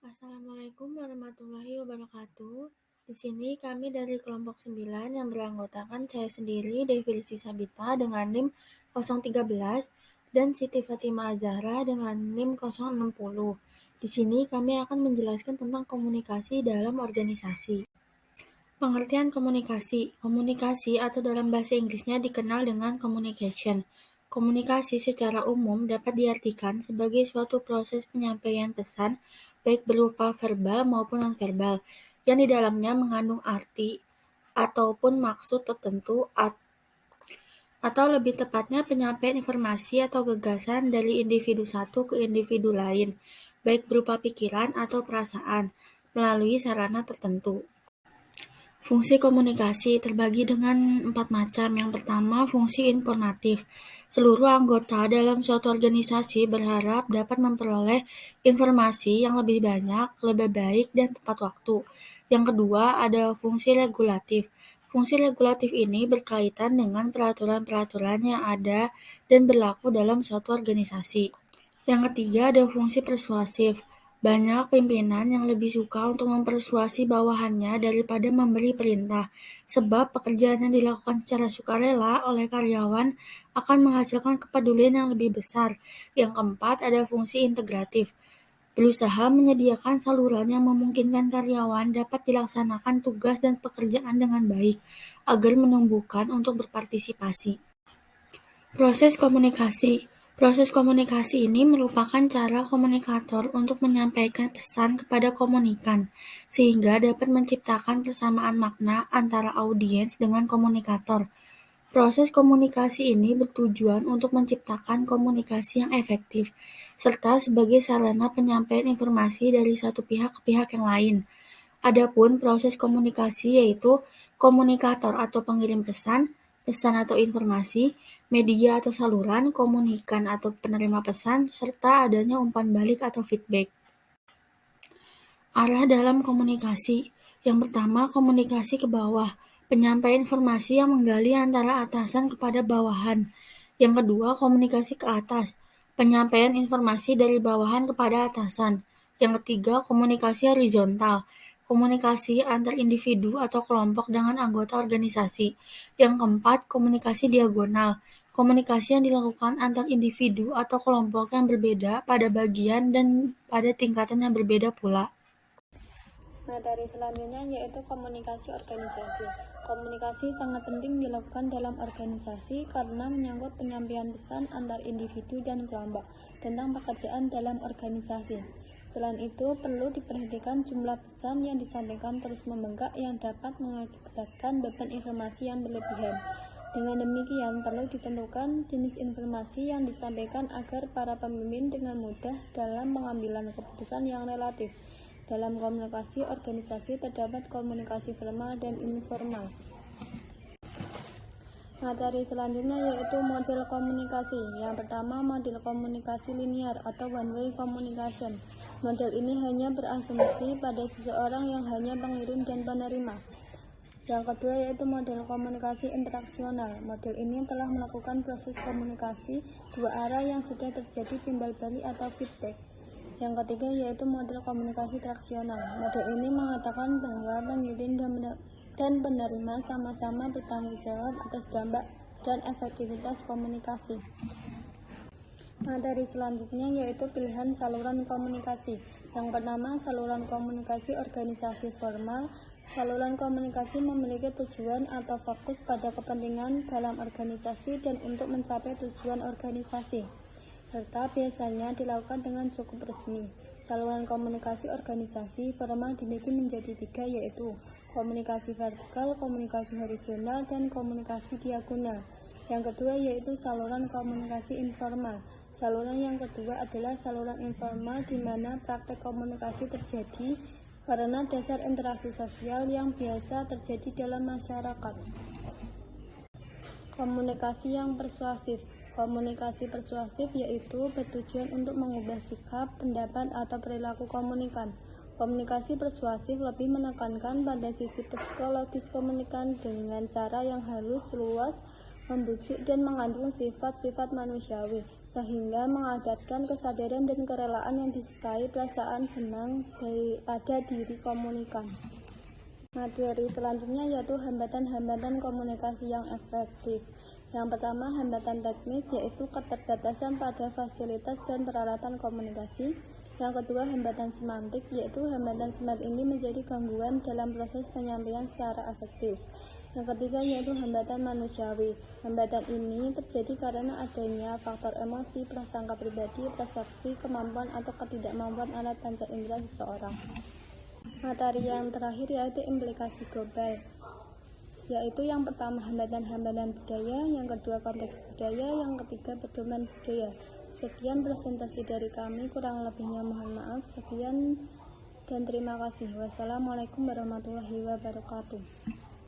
Assalamualaikum warahmatullahi wabarakatuh. Di sini kami dari kelompok 9 yang beranggotakan saya sendiri, Devilisi Sabita dengan NIM 013 dan Siti Fatimah Azahra dengan NIM 060. Di sini kami akan menjelaskan tentang komunikasi dalam organisasi. Pengertian komunikasi. Komunikasi atau dalam bahasa Inggrisnya dikenal dengan communication. Komunikasi secara umum dapat diartikan sebagai suatu proses penyampaian pesan, baik berupa verbal maupun nonverbal, yang di dalamnya mengandung arti ataupun maksud tertentu atau lebih tepatnya penyampaian informasi atau gagasan dari individu satu ke individu lain, baik berupa pikiran atau perasaan, melalui sarana tertentu. Fungsi komunikasi terbagi dengan 4 macam. Yang pertama, fungsi informatif. Seluruh anggota dalam suatu organisasi berharap dapat memperoleh informasi yang lebih banyak, lebih baik, dan tepat waktu. Yang kedua, ada fungsi regulatif. Fungsi regulatif ini berkaitan dengan peraturan-peraturan yang ada dan berlaku dalam suatu organisasi. Yang ketiga, ada fungsi persuasif. Banyak pimpinan yang lebih suka untuk mempersuasi bawahannya daripada memberi perintah, sebab pekerjaan yang dilakukan secara sukarela oleh karyawan akan menghasilkan kepedulian yang lebih besar. Yang keempat, ada fungsi integratif. Berusaha menyediakan saluran yang memungkinkan karyawan dapat dilaksanakan tugas dan pekerjaan dengan baik, agar menumbuhkan untuk berpartisipasi. Proses komunikasi. Proses komunikasi ini merupakan cara komunikator untuk menyampaikan pesan kepada komunikan, sehingga dapat menciptakan persamaan makna antara audiens dengan komunikator. Proses komunikasi ini bertujuan untuk menciptakan komunikasi yang efektif, serta sebagai sarana penyampaian informasi dari satu pihak ke pihak yang lain. Adapun proses komunikasi yaitu komunikator atau pengirim pesan, pesan atau informasi, media atau saluran, komunikan atau penerima pesan, serta adanya umpan balik atau feedback. Arah dalam komunikasi. Yang pertama, komunikasi ke bawah. Penyampaian informasi yang menggali antara atasan kepada bawahan. Yang kedua, komunikasi ke atas. Penyampaian informasi dari bawahan kepada atasan. Yang ketiga, komunikasi horizontal. Komunikasi antar individu atau kelompok dengan anggota organisasi. Yang keempat, komunikasi diagonal. Komunikasi yang dilakukan antar individu atau kelompok yang berbeda pada bagian dan pada tingkatan yang berbeda pula. Materi selanjutnya yaitu komunikasi organisasi. Komunikasi sangat penting dilakukan dalam organisasi karena menyangkut penyampaian pesan antar individu dan kelompok tentang pekerjaan dalam organisasi. Selain itu, perlu diperhatikan jumlah pesan yang disampaikan terus membengkak yang dapat mengakibatkan beban informasi yang berlebihan. Dengan demikian, perlu ditentukan jenis informasi yang disampaikan agar para pemimpin dengan mudah dalam pengambilan keputusan yang relatif. Dalam komunikasi organisasi terdapat komunikasi formal dan informal. Materi selanjutnya yaitu model komunikasi. Yang pertama, model komunikasi linear atau one-way communication. Model ini hanya berasumsi pada seseorang yang hanya pengirim dan penerima. Yang kedua yaitu model komunikasi interaksional. Model ini telah melakukan proses komunikasi dua arah yang sudah terjadi timbal balik atau feedback. Yang ketiga yaitu model komunikasi traksional. Model ini mengatakan bahwa pengirim dan penerima sama-sama bertanggung jawab atas dampak dan efektivitas komunikasi. Materi selanjutnya yaitu pilihan saluran komunikasi. Yang pertama, saluran komunikasi organisasi formal. Saluran komunikasi memiliki tujuan atau fokus pada kepentingan dalam organisasi dan untuk mencapai tujuan organisasi, serta biasanya dilakukan dengan cukup resmi. Saluran komunikasi organisasi formal dibagi menjadi 3 yaitu komunikasi vertikal, komunikasi horizontal, dan komunikasi diagonal. Yang kedua yaitu saluran komunikasi informal. Saluran yang kedua adalah saluran informal di mana praktek komunikasi terjadi karena dasar interaksi sosial yang biasa terjadi dalam masyarakat. Komunikasi yang persuasif. Komunikasi persuasif yaitu bertujuan untuk mengubah sikap, pendapat, atau perilaku komunikan. Komunikasi persuasif lebih menekankan pada sisi psikologis komunikan dengan cara yang halus, luas, membujuk, dan mengandung sifat-sifat manusiawi. sehingga mengadatkan kesadaran dan kerelaan yang disertai perasaan senang pada diri komunikan. Materi selanjutnya yaitu hambatan-hambatan komunikasi yang efektif. Yang pertama, hambatan teknis, yaitu keterbatasan pada fasilitas dan peralatan komunikasi. Yang kedua, hambatan semantik, yaitu hambatan semantik ini menjadi gangguan dalam proses penyampaian secara efektif. Yang ketiga yaitu hambatan manusiawi. Hambatan ini terjadi karena adanya faktor emosi, prasangka pribadi, persepsi, kemampuan atau ketidakmampuan alat panca indera seseorang. Materi yang terakhir yaitu implikasi global, yaitu yang pertama hambatan-hambatan budaya, yang kedua konteks budaya, yang ketiga pedoman budaya. Sekian presentasi dari kami, kurang lebihnya mohon maaf. Sekian dan terima kasih. Wassalamualaikum warahmatullahi wabarakatuh.